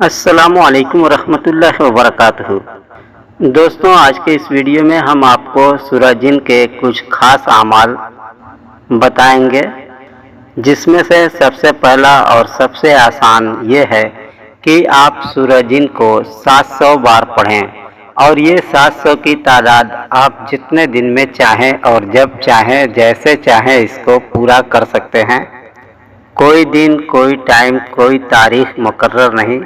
السلام علیکم ورحمۃ اللہ وبرکاتہ۔ دوستوں، آج کے اس ویڈیو میں ہم آپ کو سورہ جن کے کچھ خاص اعمال بتائیں گے، جس میں سے سب سے پہلا اور سب سے آسان یہ ہے کہ آپ سورہ جن کو 700 بار پڑھیں، اور یہ 700 کی تعداد آپ جتنے دن میں چاہیں اور جب چاہیں جیسے چاہیں اس کو پورا کر سکتے ہیں۔ کوئی دن، کوئی ٹائم، کوئی تاریخ مقرر نہیں،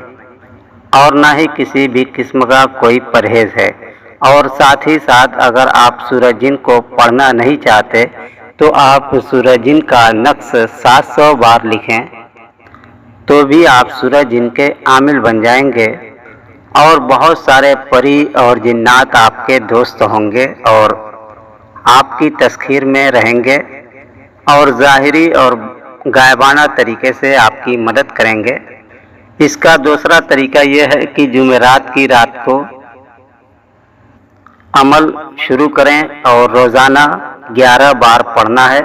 اور نہ ہی کسی بھی قسم کا کوئی پرہیز ہے۔ اور ساتھ ہی ساتھ اگر آپ سورہ جن کو پڑھنا نہیں چاہتے تو آپ سورہ جن کا نقص 700 بار لکھیں تو بھی آپ سورہ جن کے عامل بن جائیں گے، اور بہت سارے پری اور جنات آپ کے دوست ہوں گے اور آپ کی تسخیر میں رہیں گے، اور ظاہری اور غائبانہ طریقے سے آپ کی مدد کریں گے۔ اس کا دوسرا طریقہ یہ ہے کہ جمعرات کی رات کو عمل شروع کریں اور روزانہ 11 بار پڑھنا ہے،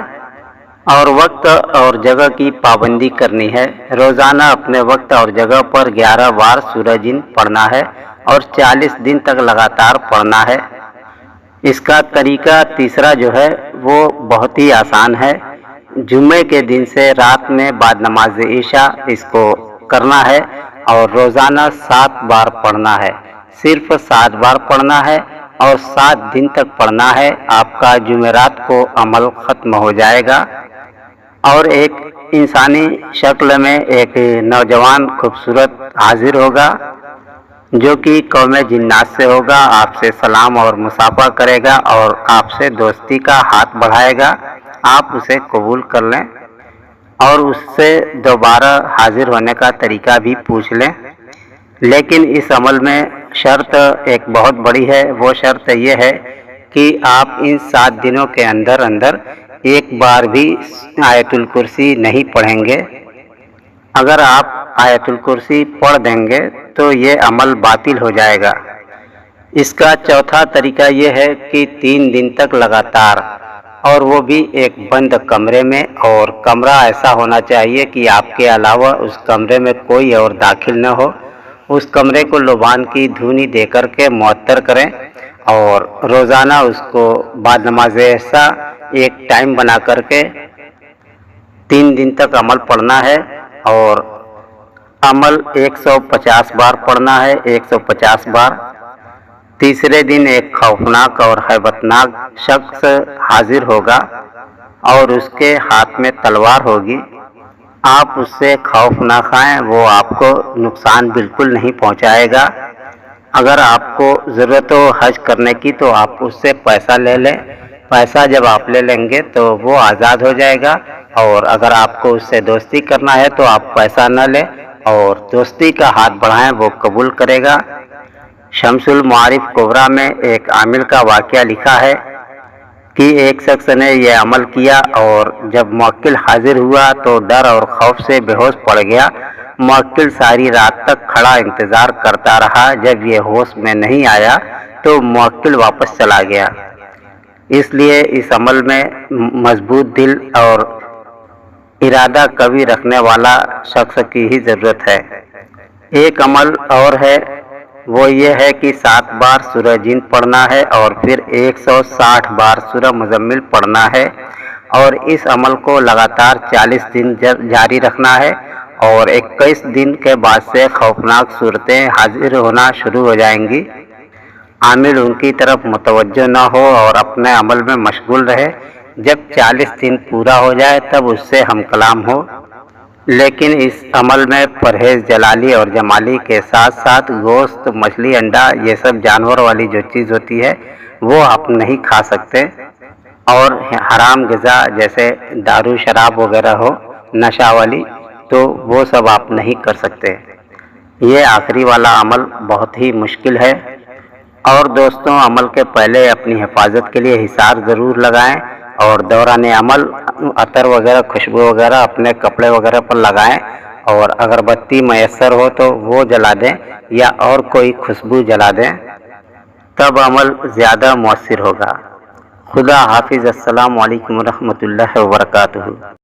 اور وقت اور جگہ کی پابندی کرنی ہے۔ روزانہ اپنے وقت اور جگہ پر 11 بار سورہ جن پڑھنا ہے اور 40 دن تک لگاتار پڑھنا ہے۔ اس کا طریقہ تیسرا جو ہے وہ بہت ہی آسان ہے۔ جمعے کے دن سے رات میں بعد نماز عشاء اس کو کرنا ہے اور روزانہ 7 بار پڑھنا ہے۔ صرف 7 بار پڑھنا ہے اور 7 دن تک پڑھنا ہے۔ آپ کا جمعرات کو عمل ختم ہو جائے گا، اور ایک انسانی شکل میں ایک نوجوان خوبصورت حاضر ہوگا جو کہ قوم جنات سے ہوگا، آپ سے سلام اور مصافحہ کرے گا اور آپ سے دوستی کا ہاتھ بڑھائے گا۔ آپ اسے قبول کر لیں اور اس سے دوبارہ حاضر ہونے کا طریقہ بھی پوچھ لیں، لیکن اس عمل میں شرط ایک بہت بڑی ہے۔ وہ شرط یہ ہے کہ آپ ان 7 دنوں کے اندر ایک بار بھی آیت الکرسی نہیں پڑھیں گے۔ اگر آپ آیت الکرسی پڑھ دیں گے تو یہ عمل باطل ہو جائے گا۔ اس کا چوتھا طریقہ یہ ہے کہ 3 دن تک لگاتار، اور وہ بھی ایک بند کمرے میں، اور کمرہ ایسا ہونا چاہیے کہ آپ کے علاوہ اس کمرے میں کوئی اور داخل نہ ہو۔ اس کمرے کو لبان کی دھونی دے کر کے معطر کریں، اور روزانہ اس کو بعد نماز عشاء ایک ٹائم بنا کر کے 3 دن تک عمل پڑھنا ہے، اور عمل 150 بار پڑھنا ہے، 150 بار۔ تیسرے دن ایک خوفناک اور ہیبتناک شخص حاضر ہوگا اور اس کے ہاتھ میں تلوار ہوگی۔ آپ اس سے خوف نہ کھائیں، وہ آپ کو نقصان بالکل نہیں پہنچائے گا۔ اگر آپ کو ضرورت ہو حج کرنے کی تو آپ اس سے پیسہ لے لیں۔ پیسہ جب آپ لے لیں گے تو وہ آزاد ہو جائے گا، اور اگر آپ کو اس سے دوستی کرنا ہے تو آپ پیسہ نہ لیں اور دوستی کا ہاتھ بڑھائیں، وہ قبول کرے گا۔ شمس المعارف کبریٰ میں ایک عامل کا واقعہ لکھا ہے کہ ایک شخص نے یہ عمل کیا، اور جب موکل حاضر ہوا تو ڈر اور خوف سے بے ہوش پڑ گیا۔ موکل ساری رات تک کھڑا انتظار کرتا رہا۔ جب یہ ہوش میں نہیں آیا تو موکل واپس چلا گیا۔ اس لیے اس عمل میں مضبوط دل اور ارادہ قوی رکھنے والا شخص کی ہی ضرورت ہے۔ ایک عمل اور ہے، وہ یہ ہے کہ 7 بار سورہ جن پڑھنا ہے اور پھر 160 بار سورہ مزمل پڑھنا ہے، اور اس عمل کو لگاتار 40 دن جاری رکھنا ہے، اور 21 دن کے بعد سے خوفناک صورتیں حاضر ہونا شروع ہو جائیں گی۔ عامل ان کی طرف متوجہ نہ ہو اور اپنے عمل میں مشغول رہے۔ جب 40 دن پورا ہو جائے تب اس سے ہم کلام ہو، لیکن اس عمل میں پرہیز جلالی اور جمالی کے ساتھ ساتھ گوشت، مچھلی، انڈا، یہ سب جانور والی جو چیز ہوتی ہے وہ آپ نہیں کھا سکتے، اور حرام غذا جیسے دارو شراب وغیرہ ہو نشہ والی تو وہ سب آپ نہیں کر سکتے۔ یہ آخری والا عمل بہت ہی مشکل ہے، اور دوستوں، عمل کے پہلے اپنی حفاظت کے لیے حصار ضرور لگائیں، اور دوران عمل عطر وغیرہ، خوشبو وغیرہ اپنے کپڑے وغیرہ پر لگائیں، اور اگربتی میسر ہو تو وہ جلا دیں یا اور کوئی خوشبو جلا دیں، تب عمل زیادہ مؤثر ہوگا۔ خدا حافظ۔ السلام علیکم ورحمۃ اللہ وبرکاتہ۔